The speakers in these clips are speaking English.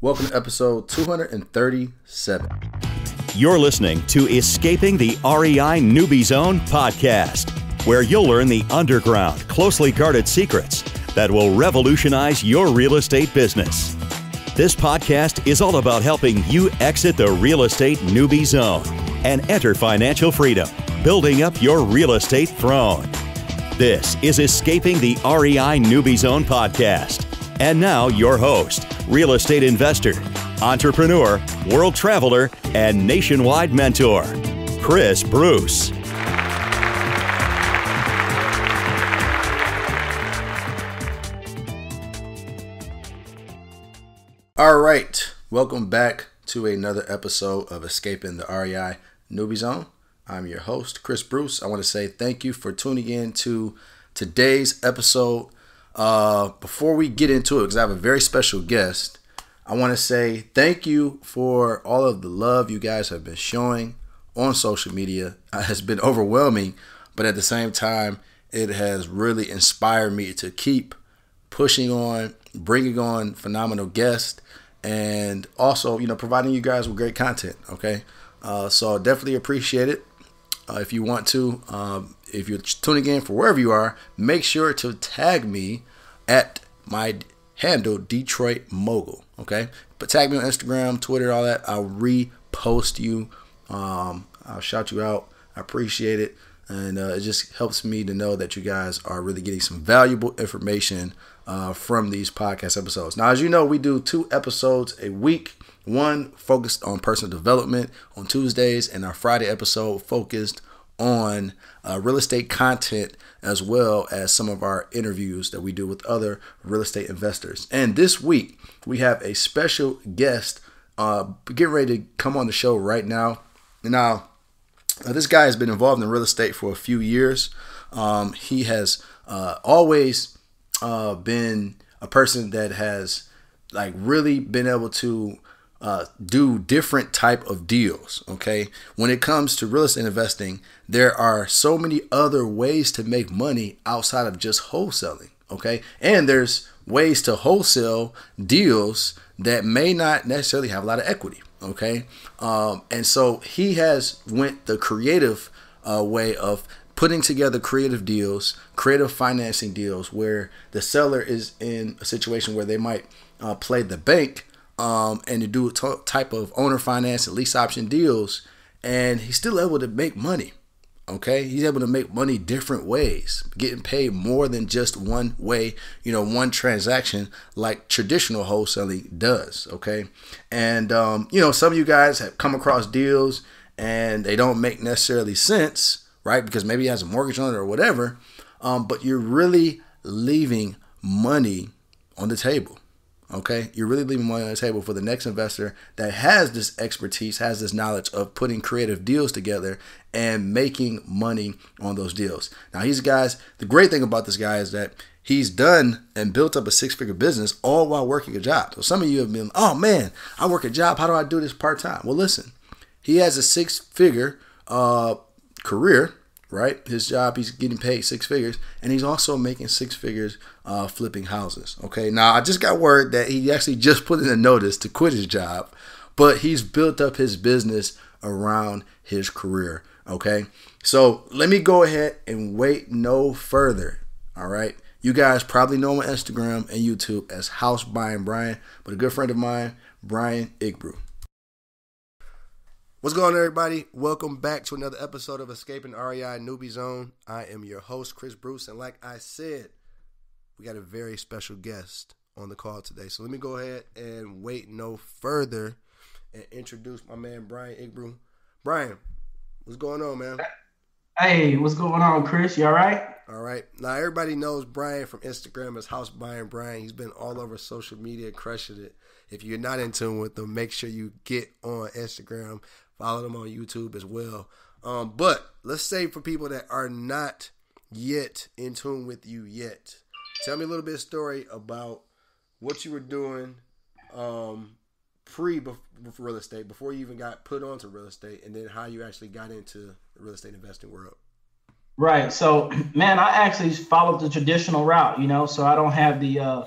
Welcome to episode 237. You're listening to Escaping the REI Newbie Zone podcast, where you'll learn the underground, closely guarded secrets that will revolutionize your real estate business. This podcast is all about helping you exit the real estate newbie zone and enter financial freedom, building up your real estate throne. This is Escaping the REI Newbie Zone podcast. And now your host, real estate investor, entrepreneur, world traveler, and nationwide mentor, Chris Bruce. All right, welcome back to another episode of Escaping the REI Newbie Zone. I'm your host, Chris Bruce. I want to say thank you for tuning in to today's episode. Before we get into it, because I have a very special guest, I want to say thank you for all of the love you guys have been showing on social media. It has been overwhelming, but at the same time, it has really inspired me to keep pushing on, bringing on phenomenal guests, and also, providing you guys with great content. Okay, so definitely appreciate it. If you want to, if you're tuning in for wherever you are, make sure to tag me at my handle, Detroit Mogul. Okay, but tag me on Instagram, Twitter, all that. I'll repost you. I'll shout you out. I appreciate it, and it just helps me to know that you guys are really getting some valuable information from these podcast episodes. Now, as you know, we do 2 episodes a week. One focused on personal development on Tuesdays, and our Friday episode focused on real estate content, as well as some of our interviews that we do with other real estate investors. And this week, we have a special guest getting ready to come on the show right now. Now, this guy has been involved in real estate for a few years. He has always been a person that has really been able to do different type of deals. Okay, when it comes to real estate investing, there are so many other ways to make money outside of just wholesaling. Okay, and there's ways to wholesale deals that may not necessarily have a lot of equity. Okay, and so he has went the creative way of putting together creative deals, creative financing deals, where the seller is in a situation where they might play the bank and to do a type of owner finance and lease option deals, and he's still able to make money. Okay, he's able to make money different ways, getting paid more than just one way, one transaction like traditional wholesaling does. Okay, and some of you guys have come across deals and they don't make necessarily sense, right? Because maybe he has a mortgage on it or whatever, but you're really leaving money on the table. Okay, you're really leaving money on the table for the next investor that has this expertise, has this knowledge of putting creative deals together and making money on those deals. Now, the great thing about this guy is that he's done and built up a 6-figure business all while working a job. So some of you have been, oh man, I work a job. How do I do this part-time? Well, listen, he has a 6-figure career. Right? His job, he's getting paid 6 figures, and he's also making 6 figures flipping houses. Okay. Now, I just got word that he actually just put in a notice to quit his job, but he's built up his business around his career. Okay. So let me go ahead and wait no further. All right. You guys probably know him on Instagram and YouTube as House Buying Brian, but a good friend of mine, Brian Igbru. What's going on, everybody? Welcome back to another episode of Escaping REI Newbie Zone. I am your host, Chris Bruce, and like I said, we got a very special guest on the call today. So let me go ahead and wait no further and introduce my man, Brian Igbru. Brian, what's going on, man? Hey, what's going on, Chris? You all right? All right. Now, everybody knows Brian from Instagram as House Buying Brian. He's been all over social media, crushing it. If you're not in tune with him, make sure you get on Instagram. Follow them on YouTube as well. But let's say for people that are not yet in tune with you yet, tell me a little bit of story about what you were doing before real estate, before you even got put onto real estate, and then how you actually got into the real estate investing world. Right. So, man, I actually followed the traditional route, so I don't have the,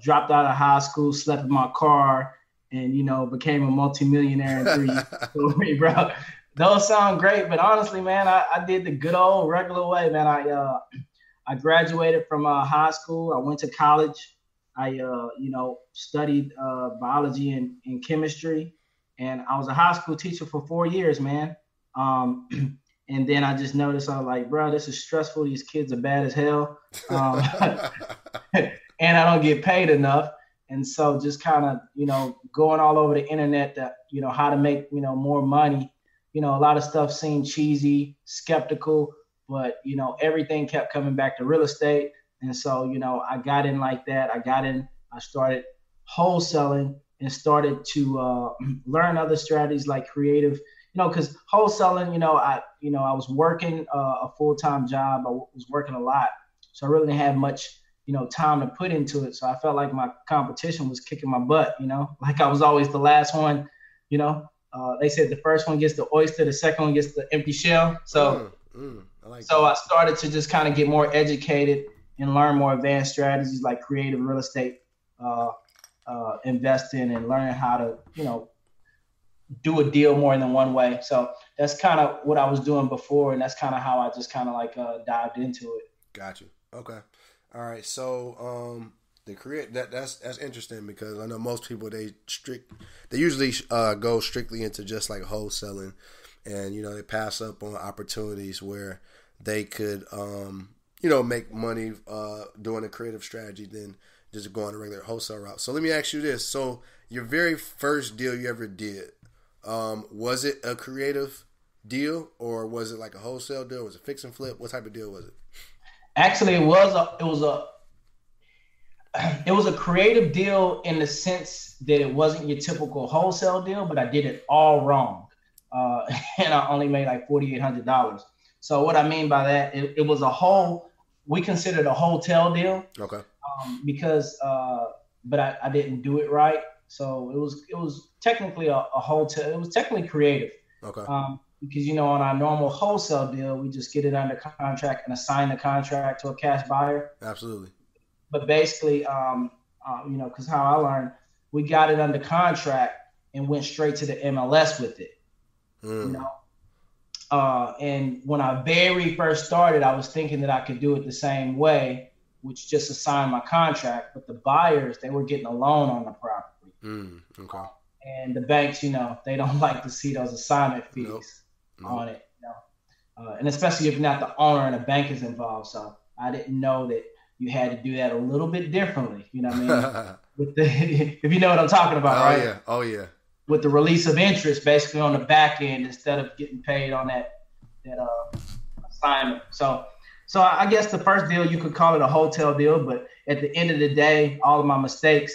dropped out of high school, slept in my car, and, you know, became a multimillionaire in 3 years. For me, bro. Those sound great, but honestly, man, I did the good old regular way, man. I graduated from high school. I went to college. I, you know, studied biology and chemistry, and I was a high school teacher for 4 years, man. And then I just noticed, I was like, bro, this is stressful. These kids are bad as hell. And I don't get paid enough. And so just kind of, you know, going all over the internet that, you know, how to make, you know, more money. You know, a lot of stuff seemed cheesy, skeptical, but, you know, everything kept coming back to real estate. And so, you know, I got in like that. I started wholesaling and started to learn other strategies like creative, you know, because wholesaling, I was working a full-time job. I was working a lot. So I really didn't have much, you know, time to put into it. So I felt like my competition was kicking my butt, you know, like I was always the last one, you know. They said the first one gets the oyster, the second one gets the empty shell. So, I started to just kind of get more educated and learn more advanced strategies like creative real estate, investing and learning how to, you know, do a deal more than one way. So that's kind of what I was doing before. And that's kind of how I just kind of like dived into it. Got you. Okay. All right. So, that's interesting because I know most people they usually go strictly into just like wholesaling, and you know they pass up on opportunities where they could make money doing a creative strategy than just going a regular wholesale route. So let me ask you this: so your very first deal you ever did, was it a creative deal or was it like a wholesale deal? Was it fix and flip? What type of deal was it? Actually, it was a creative deal in the sense that it wasn't your typical wholesale deal, but I did it all wrong. And I only made like $4,800. So what I mean by that, it was we considered a hotel deal. Okay. But I didn't do it right. So it was technically a hotel. It was technically creative. Okay. Because, you know, on our normal wholesale deal, we just get it under contract and assign the contract to a cash buyer. Absolutely. But basically, because how I learned, we got it under contract and went straight to the MLS with it. You know, and when I very first started, I was thinking that I could do it the same way, which just assign my contract. But the buyers, they were getting a loan on the property. Okay. And the banks, you know, they don't like to see those assignment fees on it. You know, and especially if not the owner and the bank is involved. So I didn't know that you had to do that a little bit differently, you know what I mean? If you know what I'm talking about, right? Oh yeah. With the release of interest, basically on the back end, instead of getting paid on that assignment. So I guess the first deal you could call it a hotel deal, but at the end of the day, all of my mistakes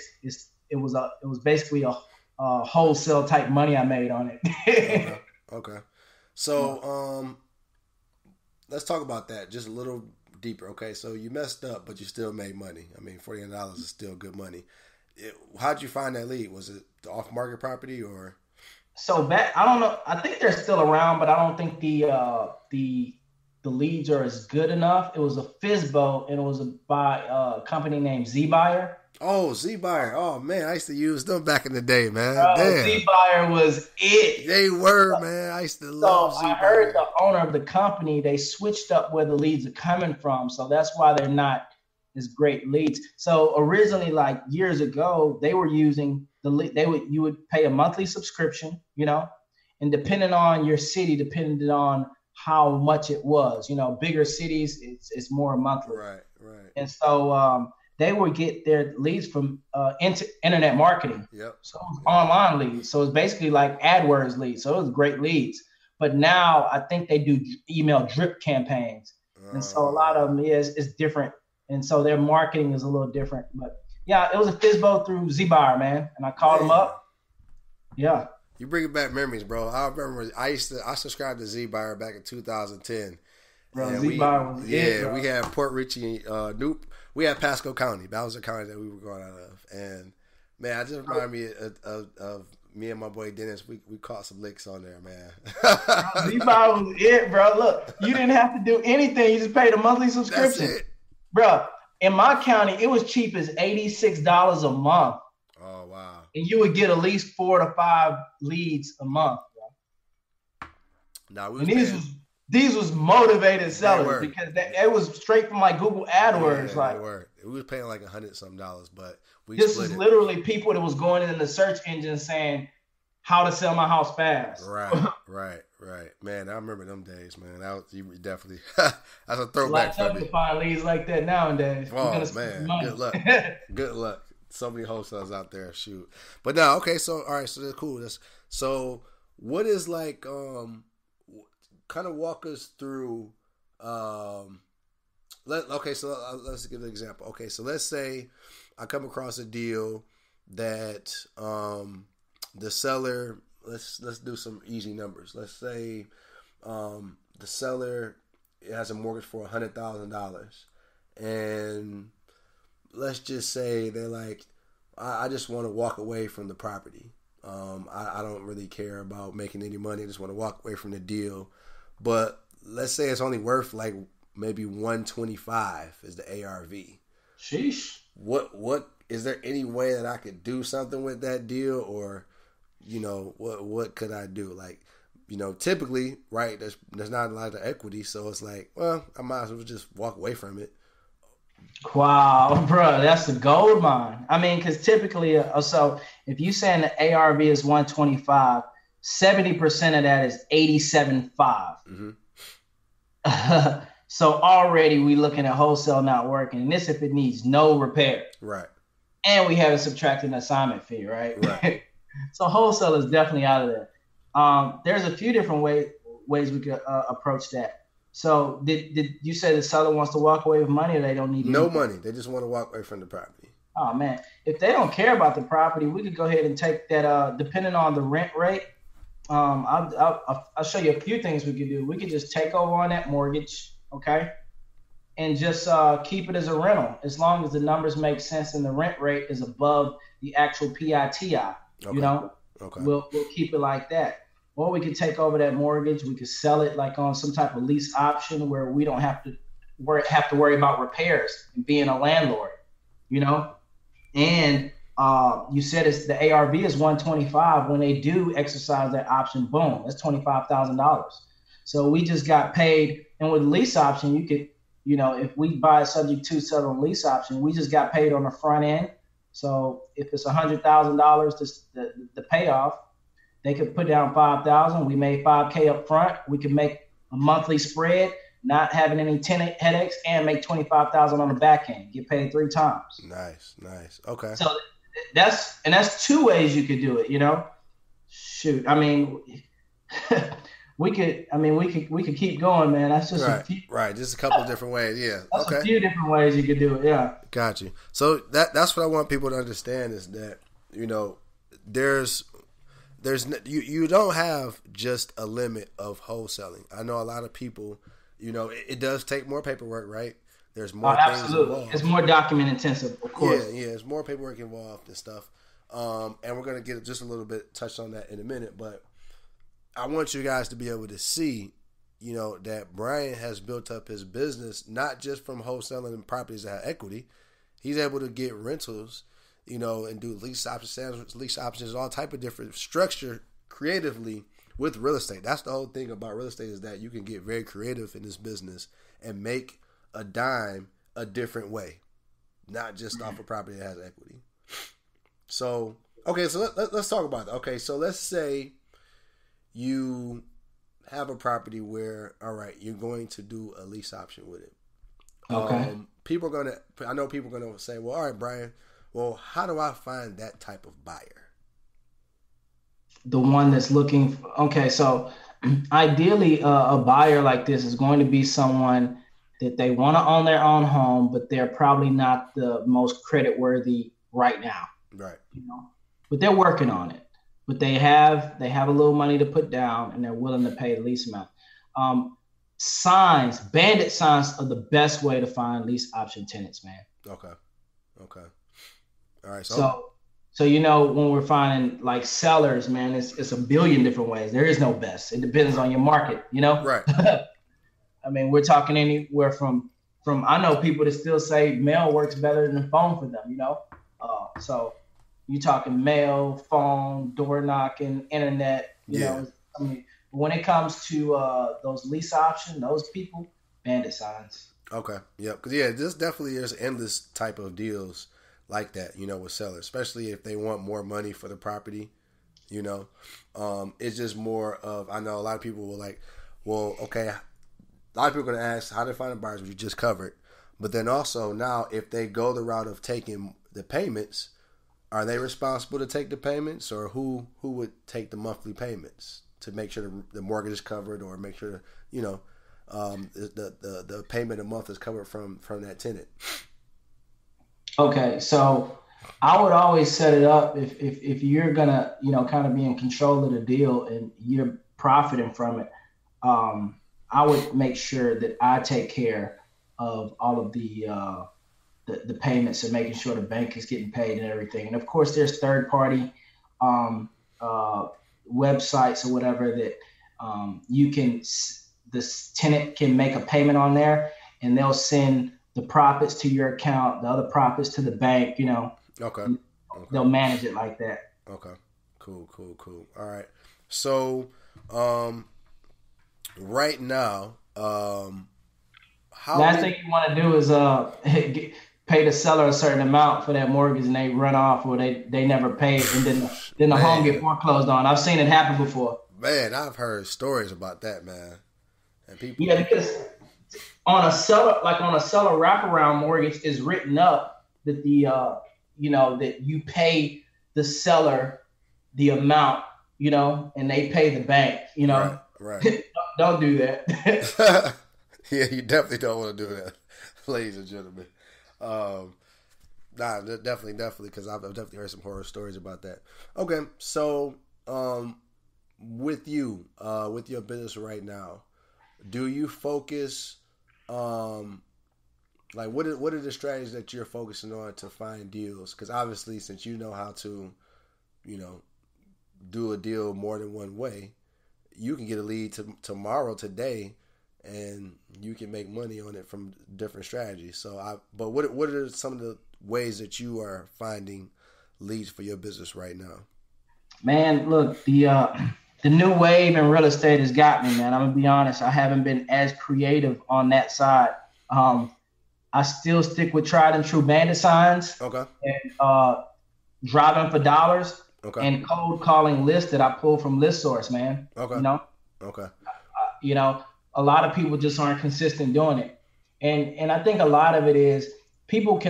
it was basically a wholesale type money I made on it. Okay. So let's talk about that just a little deeper. Okay, so you messed up, but you still made money. I mean, $48 is still good money. How'd you find that lead? Was it the off-market property or? So I don't know. I think they're still around, but I don't think the leads are as good enough. It was a FSBO, and it was by a company named Z-Buyer. Oh, Z-Buyer. Oh, man, I used to use them back in the day, man. Damn. Z-Buyer was it. They were, man. I used to love Z-Buyer. I heard the owner of the company, they switched up where the leads are coming from. So that's why they're not as great leads. So originally, like years ago, they were using the lead. You would pay a monthly subscription, you know, and depending on your city, depending on how much it was, you know, bigger cities, it's more monthly. Right. And so, they would get their leads from internet marketing. Yep. So it was online leads. So it's basically like AdWords leads. So it was great leads. But now I think they do email drip campaigns. And so a lot of them is different. And so their marketing is a little different. But yeah, it was a FSBO through Z-Buyer, man. And I called them up. Yeah. You bring back memories, bro. I remember I subscribed to Z-Buyer back in 2010. Bro, Z-Buyer was it, bro. We had Port Richey, we had Pasco County. That was the county that we were going out of. And, man, I just reminded me of me and my boy Dennis. We caught some licks on there, man. Z-Buyer was it, bro. Look, you didn't have to do anything. You just paid a monthly subscription. That's it. Bro, in my county, it was cheap as $86 a month. Oh wow! And you would get at least 4 to 5 leads a month. Now these was motivated sellers because it was straight from like Google AdWords. We was paying like $100-something, but this is literally people that was going in the search engine saying how to sell my house fast. Right. Man, I remember them days, man. You definitely that's a throwback for me. To find leads like that nowadays. Oh man, good luck. Good luck. So many wholesalers out there, shoot. But now, okay, so all right, so that's cool. So what is like kind of walk us through let's give an example. Okay, so let's say I come across a deal that the seller, let's do some easy numbers. Let's say the seller has a mortgage for $100,000, and let's just say they're like, I just want to walk away from the property. I don't really care about making any money. I just want to walk away from the deal. But let's say it's only worth like maybe 125 is the ARV. Sheesh. What is there any way that I could do something with that deal, or what could I do? Like, typically, right, there's not a lot of equity, so it's like, well, I might as well just walk away from it. Wow, bro, that's the gold mine. I mean, because typically, so if you saying the ARV is 125, 70% of that is 87.5. Mm-hmm. So already we looking at wholesale not working, and this if it needs no repair. Right. And we haven't subtracted an assignment fee, right? So wholesale is definitely out of there. There's a few different ways we could approach that. So did you say the seller wants to walk away with money, or they don't need no money? They just want to walk away from the property. Oh man, if they don't care about the property, we could go ahead and take that. Depending on the rent rate, I'll show you a few things we could do. We could just take over on that mortgage, okay, and just keep it as a rental, as long as the numbers make sense and the rent rate is above the actual PITI. Okay. Okay. We'll keep it like that. Or we could take over that mortgage. We could sell it like on some type of lease option where we don't have to worry about repairs and being a landlord, And you said the ARV is 125. When they do exercise that option, boom, that's $25,000. So we just got paid. And with lease option, you could, if we buy a subject to sell on lease option, we just got paid on the front end. So if it's $100,000, the payoff, they could put down $5,000. We made $5K up front. We could make a monthly spread, not having any tenant headaches, and make $25,000 on the back end. Get paid 3 times. Nice. Okay. So that's 2 ways you could do it. Shoot, I mean, we could keep going, man. That's just just a couple of different ways. Yeah. That's a few different ways you could do it. Yeah. Got you. So that's what I want people to understand is that you don't have just a limit of wholesaling. I know a lot of people, it does take more paperwork, right? There's more things involved. It's more document intensive, of course. Yeah, it's more paperwork involved and stuff. And we're going to get just a little bit touched on that in a minute, but I want you guys to be able to see, that Brian has built up his business not just from wholesaling properties that have equity. He's able to get rentals, and do lease options, all type of different structure creatively with real estate. That's the whole thing about real estate is that you can get very creative in this business and make a dime a different way, not just off a property that has equity. So, okay, so let's talk about that. Okay, so let's say you have a property where, all right, you're going to do a lease option with it. Okay. I know people are going to say, well, all right, Brian, well, how do I find that type of buyer? The one that's looking okay, so ideally a buyer like this is going to be someone that they want to own their own home, but they're probably not the most credit worthy right now. Right. But they're working on it. But they have a little money to put down and they're willing to pay the lease amount. Bandit signs are the best way to find lease option tenants, man. Okay. All right. So when we're finding like sellers, man, it's a billion different ways. There is no best. It depends on your market, Right. I mean, we're talking anywhere from I know people that still say mail works better than phone for them, you know? So you talking mail, phone, door knocking, internet, you know? I mean, when it comes to those lease options, those people, bandit signs. Okay. Yep. Because this definitely is endless type of deals like that, you know, with sellers, especially if they want more money for the property, you know. It's just more of, I know a lot of people will like, well, okay, a lot of people are going to ask how to find the buyers, which you just covered. But then also now, if they go the route of taking the payments, are they responsible to take the payments, or who would take the monthly payments to make sure the mortgage is covered, or make sure, you know, the payment a month is covered from that tenant? Okay, so I would always set it up if you're gonna, you know, kind of be in control of the deal and you're profiting from it. I would make sure that I take care of all of the payments and making sure the bank is getting paid and everything. And of course, there's third party websites or whatever that this tenant can make a payment on there, and they'll send the profits to your account, the other profits to the bank, you know. Okay. They'll manage it like that. Okay. Cool. All right. So, right now, last thing you want to do is pay the seller a certain amount for that mortgage and they run off, or they never pay it, and then the home get foreclosed on. I've seen it happen before. Man, I've heard stories about that, man. And people. Yeah, because on a seller wraparound mortgage is written up that that you pay the seller the amount, you know, and they pay the bank, you know. Right. Don't do that. Yeah, you definitely don't want to do that, ladies and gentlemen. Definitely, because I've definitely heard some horror stories about that. Okay, so with your business right now, do you focus like what are the strategies that you're focusing on to find deals? Because obviously, since you know how to, you know, do a deal more than one way, you can get a lead today, and you can make money on it from different strategies. So, but what are some of the ways that you are finding leads for your business right now? Man, look, the new wave in real estate has got me, man. I'm gonna be honest. I haven't been as creative on that side. I still stick with tried and true bandit signs. Okay. And driving for dollars. Okay. And cold calling lists that I pull from ListSource, man. Okay. You know. Okay. You know, a lot of people just aren't consistent doing it, and I think a lot of it is people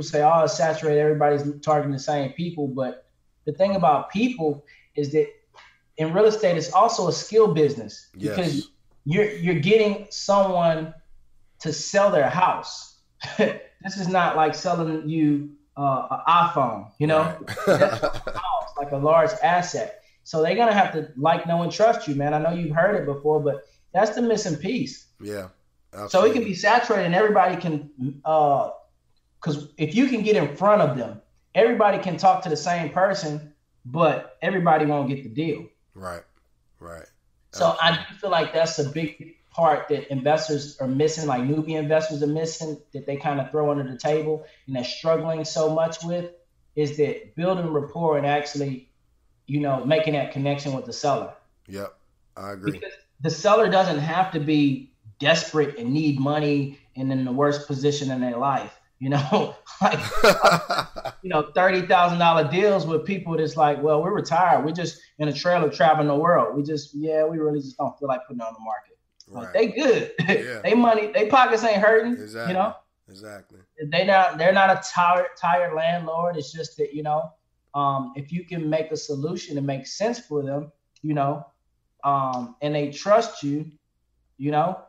say, oh, it's saturated, everybody's targeting the same people, but the thing about people is that in real estate, it's also a skill business. Yes. Because you're getting someone to sell their house. This is not like selling you an iPhone, you know. Right. That's a house, like a large asset. So they're gonna have to like, know, and trust you, man. I know you've heard it before, but that's the missing piece. Yeah. Absolutely. So it can be saturated, and everybody can, because if you can get in front of them, everybody can talk to the same person, but everybody won't get the deal. Right. So I do feel like that's a big part that investors are missing, like newbie investors are missing, that they kind of throw under the table and they're struggling so much with, is that building rapport and actually, you know, making that connection with the seller. Yep, I agree. Because the seller doesn't have to be desperate and need money and in the worst position in their life. You know, like, you know, $30,000 deals with people that's like, well, we're retired. We're just in a trailer traveling the world. We really just don't feel like putting it on the market. Right. Like, they good. Yeah. They pockets ain't hurting. Exactly. You know? Exactly. They're not a tired landlord. It's just that, you know, if you can make a solution that makes sense for them, you know, and they trust you, you know,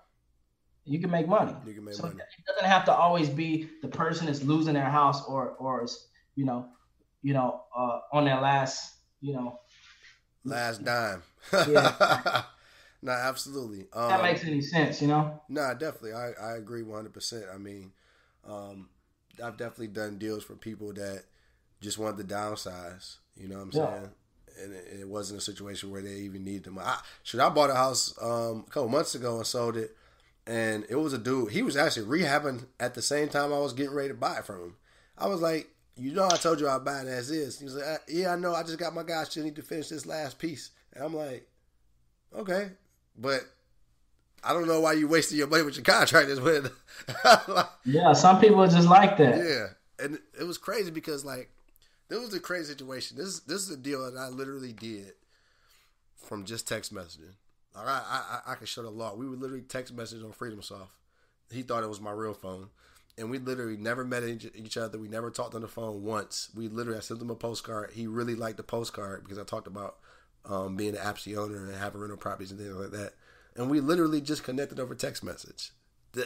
you can make money. You can make so money. It doesn't have to always be the person that's losing their house or is, you know, on their last, you know, last dime. Yeah. No, absolutely. That makes any sense, you know? No, definitely. I agree 100%. I mean, I've definitely done deals for people that just wanted to downsize. You know what I'm saying? And it wasn't a situation where they even needed the money. I bought a house a couple months ago and sold it, And it was a dude. He was actually rehabbing at the same time I was getting ready to buy it from him. I was like, you know, I told you I'd buy it as is. He was like, yeah, I know. I just got my guy. Still need to finish this last piece. And I'm like, okay, but I don't know why you wasted your money with your contractors. With yeah, some people are just like that. Yeah, and it was crazy because like there was a crazy situation. This is a deal that I literally did from just text messaging. Like I can show the law. We would literally text message on FreedomSoft. He thought it was my real phone, and we literally never met each other. We never talked on the phone once. I sent him a postcard. He really liked the postcard because I talked about being an Apsy owner and having rental properties and things like that. And we literally just connected over text message. A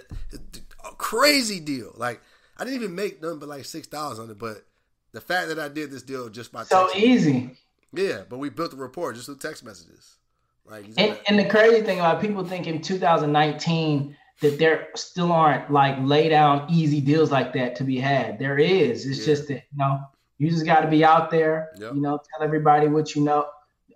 crazy deal. Like I didn't even make nothing but like $6 on it, but the fact that I did this deal just by so easy. Yeah, but we built a rapport just through text messages. Like, and the crazy thing about people think in 2019 that there still aren't like lay down easy deals like that to be had. There is. It's just that, you know, you just got to be out there, you know, tell everybody what you know,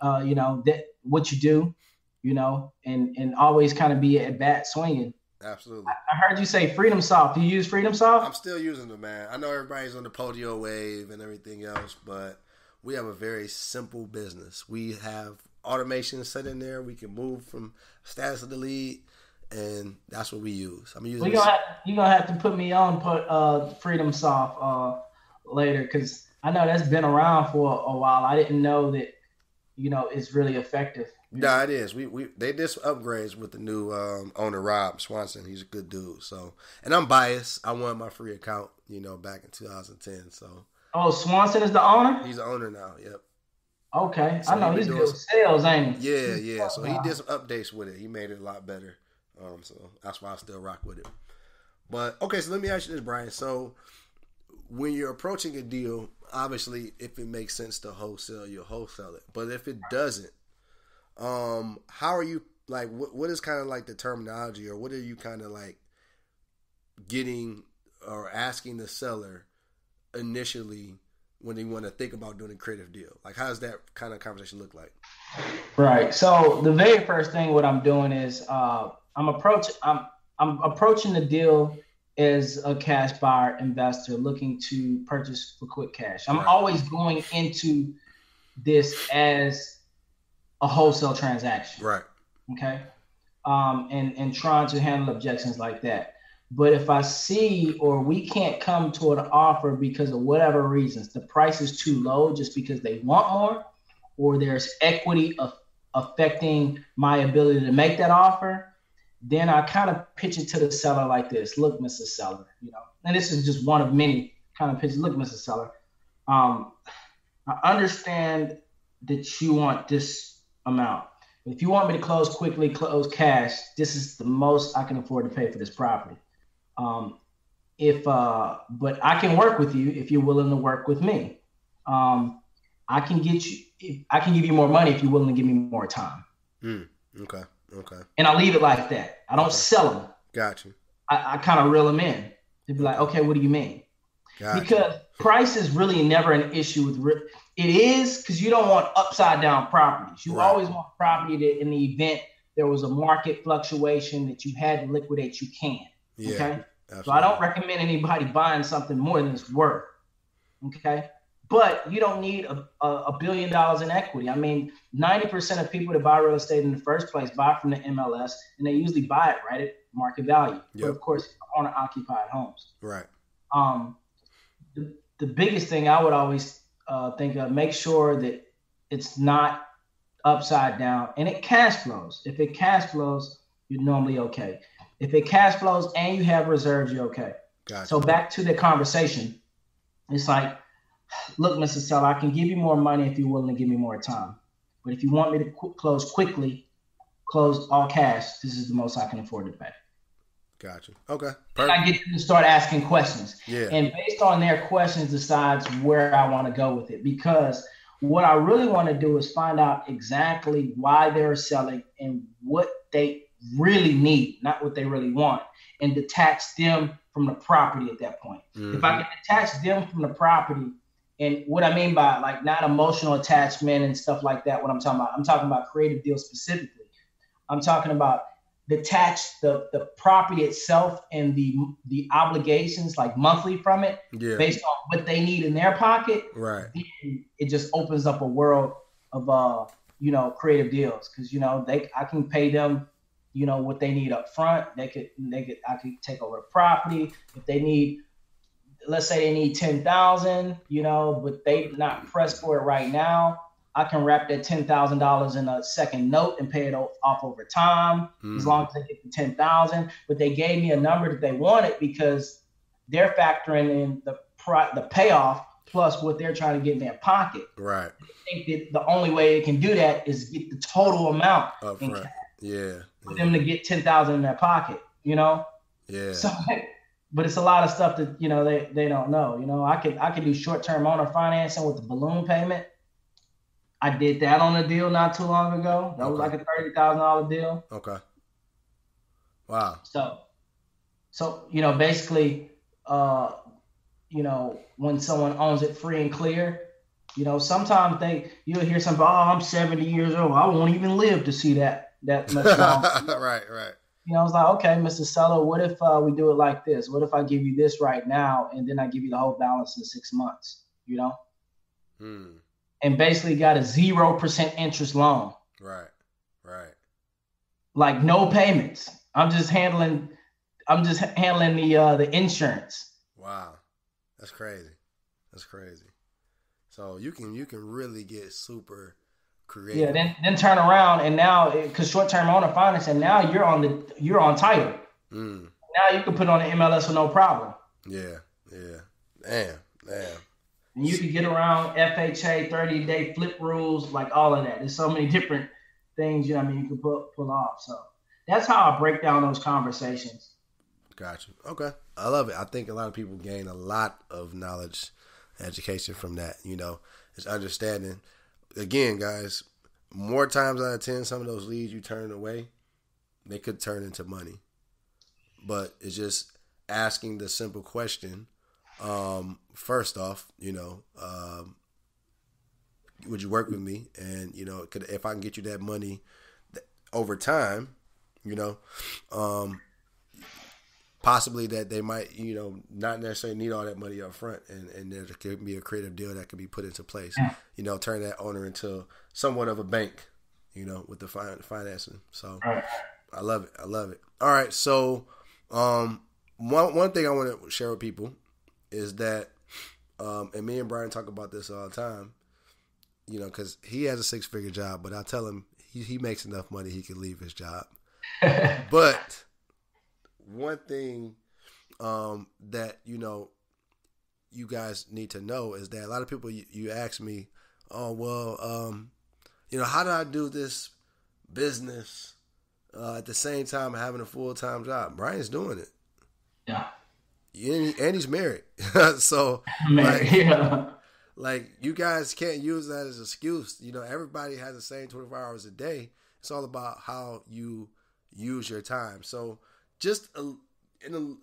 that what you do, you know, and always kind of be at bat swinging. Absolutely. I heard you say FreedomSoft. Do you use FreedomSoft? I'm still using them, man. I know everybody's on the Podio wave and everything else, but we have a very simple business. We have automation set in there. We can move from status of the lead, and that's what we use. I'm using. You're gonna have to put me on FreedomSoft later, because I know that's been around for a while. I didn't know that, you know, it's really effective. No, it is. They did some upgrades with the new owner, Rob Swanson. He's a good dude. So, and I'm biased. I won my free account, you know, back in 2010. So. Oh, Swanson is the owner? He's the owner now. Yep. Okay, so I know he's good with sales, ain't he? Yeah. So he did some updates with it. He made it a lot better. So that's why I still rock with it. But okay, so let me ask you this, Brian. So when you're approaching a deal, obviously, if it makes sense to wholesale, you'll wholesale it. But if it doesn't, how are you, like, what is kind of like the terminology, or what are you kind of like getting or asking the seller initially when they want to think about doing a creative deal? Like, how does that kind of conversation look like? Right. So the very first thing what I'm doing is I'm approaching the deal as a cash buyer investor looking to purchase for quick cash. I'm always going into this as a wholesale transaction. Right. Okay. And trying to handle objections like that. But if I see, or we can't come to an offer because of whatever reasons, the price is too low just because they want more, or there's equity affecting my ability to make that offer, then I kind of pitch it to the seller like this. Look, Mr. Seller, you know, and this is just one of many kind of pitches. Look, Mr. Seller, I understand that you want this amount. If you want me to close quickly, close cash, this is the most I can afford to pay for this property. But I can work with you if you're willing to work with me. I can give you more money if you're willing to give me more time. Okay. And I leave it like that. I don't sell them. Got you. I kind of reel them in. They'd be like, okay, what do you mean? Gotcha. Because price is really never an issue with it is, because you don't want upside down properties. You always want property that in the event there was a market fluctuation that you had to liquidate, you can. Yeah, okay. Absolutely. So I don't recommend anybody buying something more than it's worth. Okay. But you don't need a $1 billion in equity. I mean, 90% of people that buy real estate in the first place buy from the MLS, and they usually buy it right at market value. Yep. But of course, owner occupied homes. Right. The biggest thing I would always think of, make sure that it's not upside down and it cash flows. If it cash flows, you're normally okay. If it cash flows and you have reserves, you're okay. Gotcha. So back to the conversation, it's like, look, Mr. Seller, I can give you more money if you're willing to give me more time. But if you want me to close quickly, close all cash, this is the most I can afford to pay. Gotcha. Okay. And I get them to start asking questions. Yeah. And based on their questions decides where I want to go with it. Because what I really want to do is find out exactly why they're selling and what they really need, not what they really want, and detach them from the property at that point. Mm-hmm. If I can detach them from the property, and what I mean by like not emotional attachment and stuff like that, what I'm talking about creative deals specifically. I'm talking about detach the property itself and the obligations like monthly from it based on what they need in their pocket, right? It just opens up a world of creative deals, because I can pay them what they need up front. I could take over the property if they need. Let's say they need 10,000, but they not pressed for it right now. I can wrap that $10,000 in a second note and pay it off over time, as long as they get the 10,000. But they gave me a number that they wanted because they're factoring in the payoff plus what they're trying to get in their pocket. Right. I think that the only way they can do that is get the total amount up in front. cash. Yeah. For them to get 10,000 in their pocket. Yeah. So, but it's a lot of stuff that they don't know. I could do short-term owner financing with the balloon payment. I did that on a deal not too long ago. That was like a $30,000 deal. Okay. Wow. So basically, when someone owns it free and clear, sometimes you'll hear something. Oh, I'm 70 years old. I won't even live to see that much longer. Right. I was like, okay, Mr. Seller, what if we do it like this? What if I give you this right now, and then I give you the whole balance in 6 months? And basically got a 0% interest loan. Right. Like no payments. I'm just handling the insurance. Wow, that's crazy. So you can really get super creative. Yeah. Then turn around and now, because short-term owner finance, and now you're on title. Now you can put on the MLS with no problem. Yeah. Damn. And you can get around FHA 30-day flip rules, like all of that. There's so many different things, you can pull off. So that's how I break down those conversations. Gotcha. Okay. I love it. I think a lot of people gain a lot of knowledge, education from that. It's understanding. Again, guys, more times out of 10, some of those leads you turn away, they could turn into money. But it's just asking the simple question. First off, would you work with me? And, if I can get you that money over time, possibly that they might, not necessarily need all that money up front, and there could be a creative deal that could be put into place, turn that owner into somewhat of a bank, with the financing. So I love it. All right. So, one thing I want to share with people is that, and me and Brian talk about this all the time, because he has a 6-figure job, but I tell him he makes enough money he can leave his job. But one thing that, you guys need to know is that a lot of people, you ask me, oh, well, how do I do this business at the same time having a full-time job? Brian's doing it. Yeah. And he's married. So, like, you guys can't use that as an excuse. Everybody has the same 24 hours a day. It's all about how you use your time. So, just in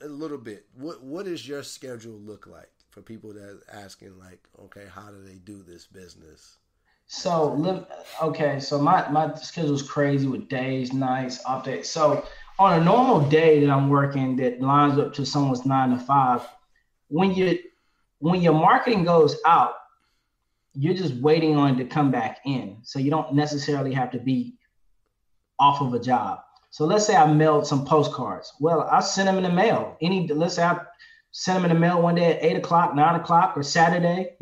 a little bit, what does your schedule look like for people that are asking, like, okay, how do they do this business? So my schedule's crazy with days, nights, off days. So on a normal day that I'm working that lines up to someone's 9 to 5, when your marketing goes out, you're just waiting on it to come back in. So you don't necessarily have to be off of a job. So let's say I mailed some postcards. Well, I send them in the mail. Let's say I send them in the mail one day at 8 o'clock, 9 o'clock, or Saturday,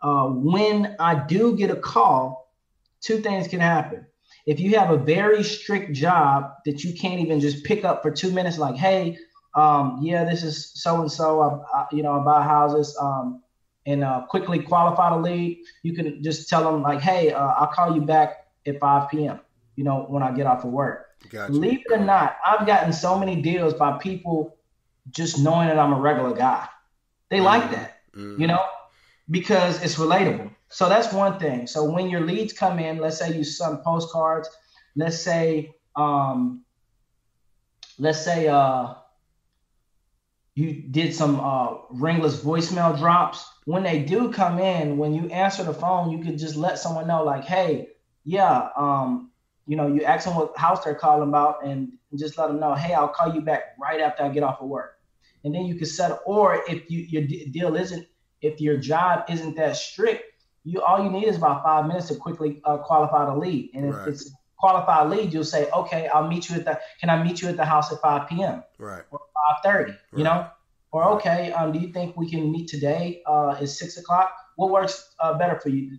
when I do get a call, 2 things can happen. If you have a very strict job that you can't even just pick up for 2 minutes, like, hey, this is so-and-so, I buy houses, and quickly qualify the lead, you can just tell them, like, hey, I'll call you back at 5 p.m., when I get off of work. Gotcha. Believe it or not, I've gotten so many deals by people just knowing that I'm a regular guy. They like that, because it's relatable. So that's one thing. So when your leads come in, let's say you send postcards, let's say you did some ringless voicemail drops. When they do come in, when you answer the phone, you could just let someone know, like, hey, you ask them what house they're calling about and just let them know, hey, I'll call you back right after I get off of work. And then you can set, or if if your job isn't that strict, all you need is about 5 minutes to quickly qualify the lead. And if it's a qualified lead, you'll say, okay, can I meet you at the house at 5 p.m. Right. Or 5:30, you know? Or, okay, do you think we can meet today at 6 o'clock? What works better for you,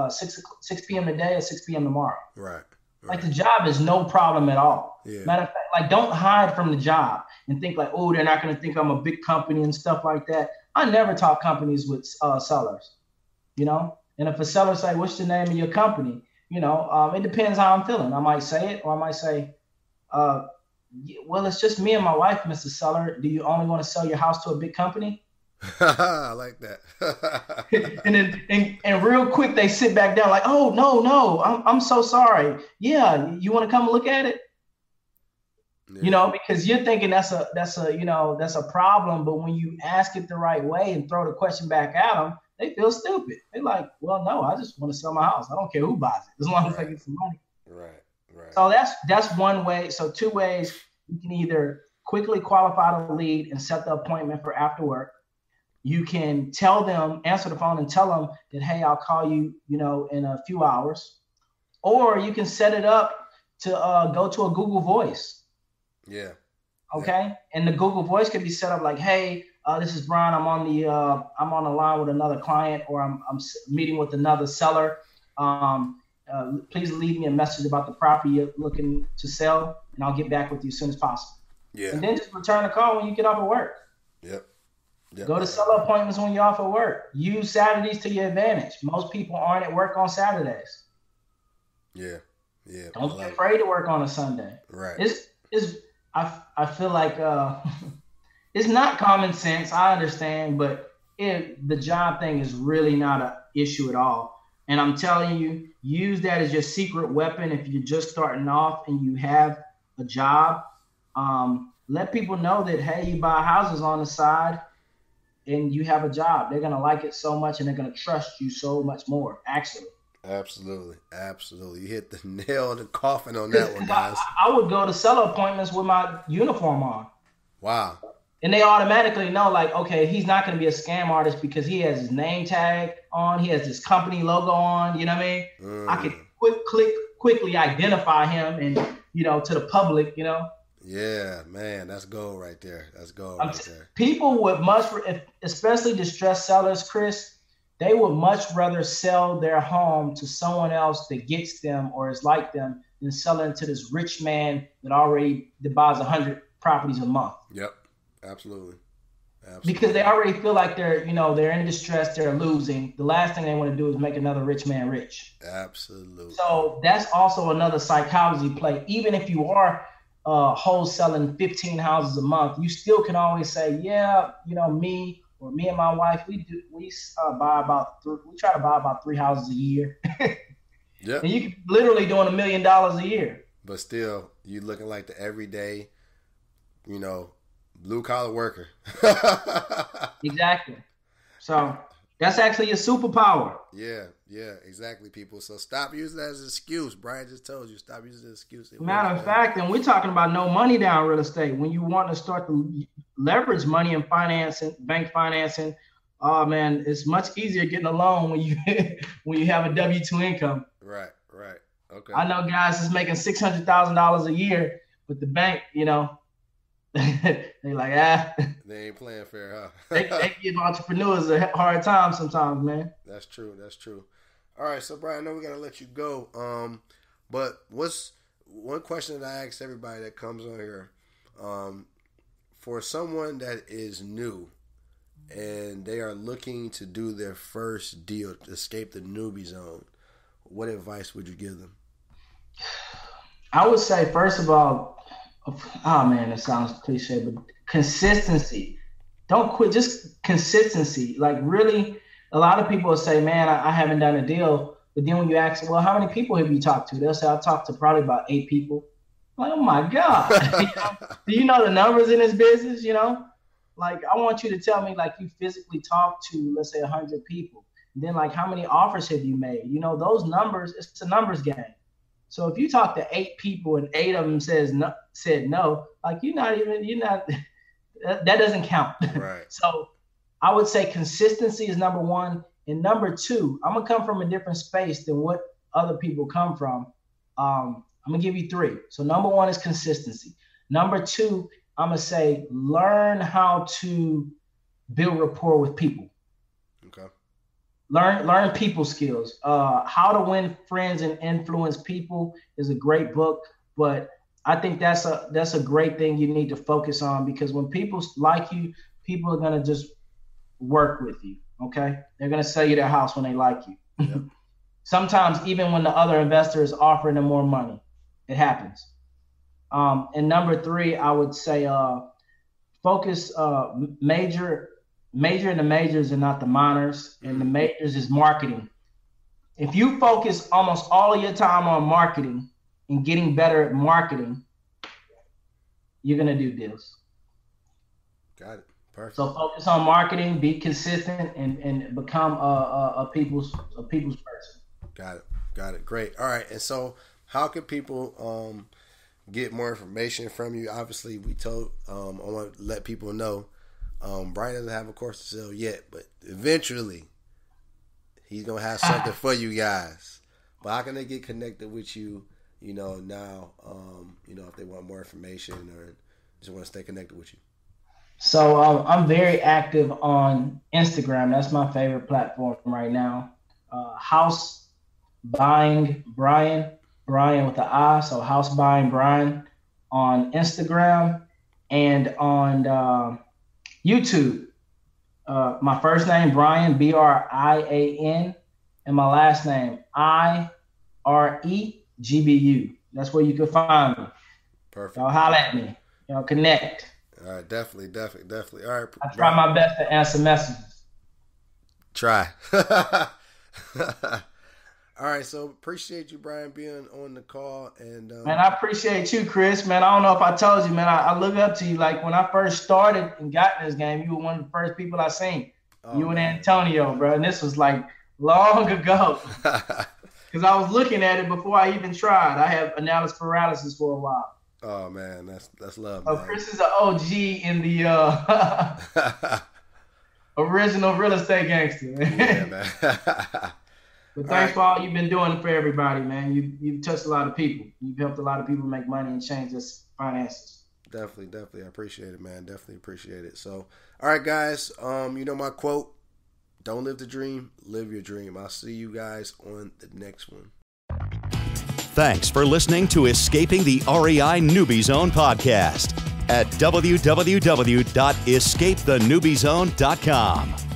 6 p.m. today or 6 p.m. tomorrow? Right. Like the job is no problem at all. Yeah. Matter of fact, like don't hide from the job and think like, oh, they're not going to think I'm a big company and stuff like that. I never talk companies with sellers, you know? And if a seller say, what's the name of your company? You know, it depends how I'm feeling. I might say it, or I might say, well, it's just me and my wife, Mr. Seller. Do you only want to sell your house to a big company? I like that. And then real quick they sit back down like, oh no, I'm so sorry. Yeah, you want to come look at it? Yeah. You know, because you're thinking that's a problem, but when you ask it the right way and throw the question back at them, they feel stupid. They're like, well, no, I just want to sell my house. I don't care who buys it, as long as I get some money. Right. So that's one way. So two ways: you can either quickly qualify the lead and set the appointment for after work. You can tell them, answer the phone and tell them that, hey, I'll call you, in a few hours. Or you can set it up to go to a Google Voice. Yeah. Okay. Yeah. And the Google Voice can be set up like, hey, this is Brian. I'm on the line with another client, or I'm meeting with another seller. Please leave me a message about the property you're looking to sell, and I'll get back with you as soon as possible. Yeah. And then just return the call when you get off of work. Yep. Go to seller appointments when you're off of work. Use Saturdays to your advantage. Most people aren't at work on Saturdays. Yeah. Don't be afraid to work on a Sunday. Right. I feel like it's not common sense. I understand, but the job thing is really not an issue at all. And I'm telling you, use that as your secret weapon if you're just starting off and you have a job. Let people know that, hey, you buy houses on the side and you have a job. They're going to like it so much and they're going to trust you so much more, actually. Absolutely. You hit the nail in the coffin on that one, guys. I would go to seller appointments with my uniform on. Wow. And they automatically know, like, okay, he's not going to be a scam artist because he has his name tag on. He has his company logo on. You know what I mean? I could quickly identify him and, to the public, Yeah, man, that's gold right there. People would especially distressed sellers, Chris, they would much rather sell their home to someone else that gets them or is like them than sell it to this rich man that buys 100 properties a month. Yep, absolutely. Because they already feel like they're in distress, they're losing. The last thing they want to do is make another rich man rich. Absolutely. So that's also another psychology play. Even if you are wholesaling 15 houses a month, you still can always say, yeah, me and my wife, we try to buy about 3 houses a year. Yeah. And you can literally doing $1 million a year. But still, you looking like the everyday, blue collar worker. Exactly. So that's actually a superpower. Yeah, exactly, people. So stop using that as an excuse. Brian just told you, stop using the excuse. Matter of fact, and we're talking about no money down real estate. When you want to start to leverage money in financing, bank financing, oh man, it's much easier getting a loan when you have a W-2 income. Right. Okay. I know guys is making $600,000 a year, but the bank, they like, They ain't playing fair, huh? they give entrepreneurs a hard time sometimes, man. That's true. All right, so Brian, I know we gotta let you go. But what's one question that I ask everybody that comes on here? For someone that is new and they are looking to do their first deal to escape the newbie zone, what advice would you give them? I would say, first of all, oh man, it sounds cliche, but consistency. Don't quit, just consistency. Like really, a lot of people will say, man, I haven't done a deal. But then when you ask, well, how many people have you talked to? They'll say, I've talked to probably about 8 people. I'm like, oh my God. Do you know the numbers in this business? Like I want you to tell me like you physically talked to, let's say 100 people. And then like how many offers have you made? Those numbers, it's a numbers game. So if you talk to 8 people and 8 of them said no, like that doesn't count. Right. So I would say consistency is number 1. And number 2, I'm going to come from a different space than what other people come from. I'm going to give you 3. So number 1 is consistency. Number 2, I'm going to say learn how to build rapport with people. Okay. Learn people skills. How to Win Friends and Influence People is a great book, but I think that's a great thing you need to focus on, because when people like you, people are going to just work with you. Okay. They're going to sell you their house when they like you. Yep. Sometimes even when the other investor is offering them more money, it happens. And number 3, I would say, focus, major in the majors and not the minors. And the majors is marketing. If you focus almost all of your time on marketing and getting better at marketing, you're going to do deals. Got it. Perfect. So focus on marketing, be consistent, and become a people's person. Got it. Great. All right. And so how can people get more information from you? Obviously, we told I want to let people know Brian doesn't have a course to sell yet, but eventually he's going to have something for you guys. But how can they get connected with you, now, if they want more information or just want to stay connected with you? So I'm very active on Instagram. That's my favorite platform right now. House Buying Brian with the I. So House Buying Brian on Instagram and on YouTube. My first name, Brian, Brian, and my last name, IREGBU. That's where you can find me. Perfect. Y'all holler at me. Connect. All right, definitely. All right. I try my best to answer messages. Try. All right, so appreciate you, Brian, being on the call. And man, I appreciate you, Chris. Man, I don't know if I told you, man, I look up to you. Like when I first started and got in this game, you were one of the first people I seen. You and Antonio, bro, and this was like long ago. Because I was looking at it before I even tried. I have analysis paralysis for a while. Oh man, that's love. Oh, man. Chris is an OG in the original real estate gangster. Yeah, man. But thanks for all you've been doing for everybody, man. You've touched a lot of people. You've helped a lot of people make money and change their finances. Definitely. I appreciate it, man. Definitely appreciate it. So, all right, guys. My quote: "Don't live the dream, live your dream." I'll see you guys on the next one. Thanks for listening to Escaping the REI Newbie Zone podcast at www.escapethenewbiezone.com.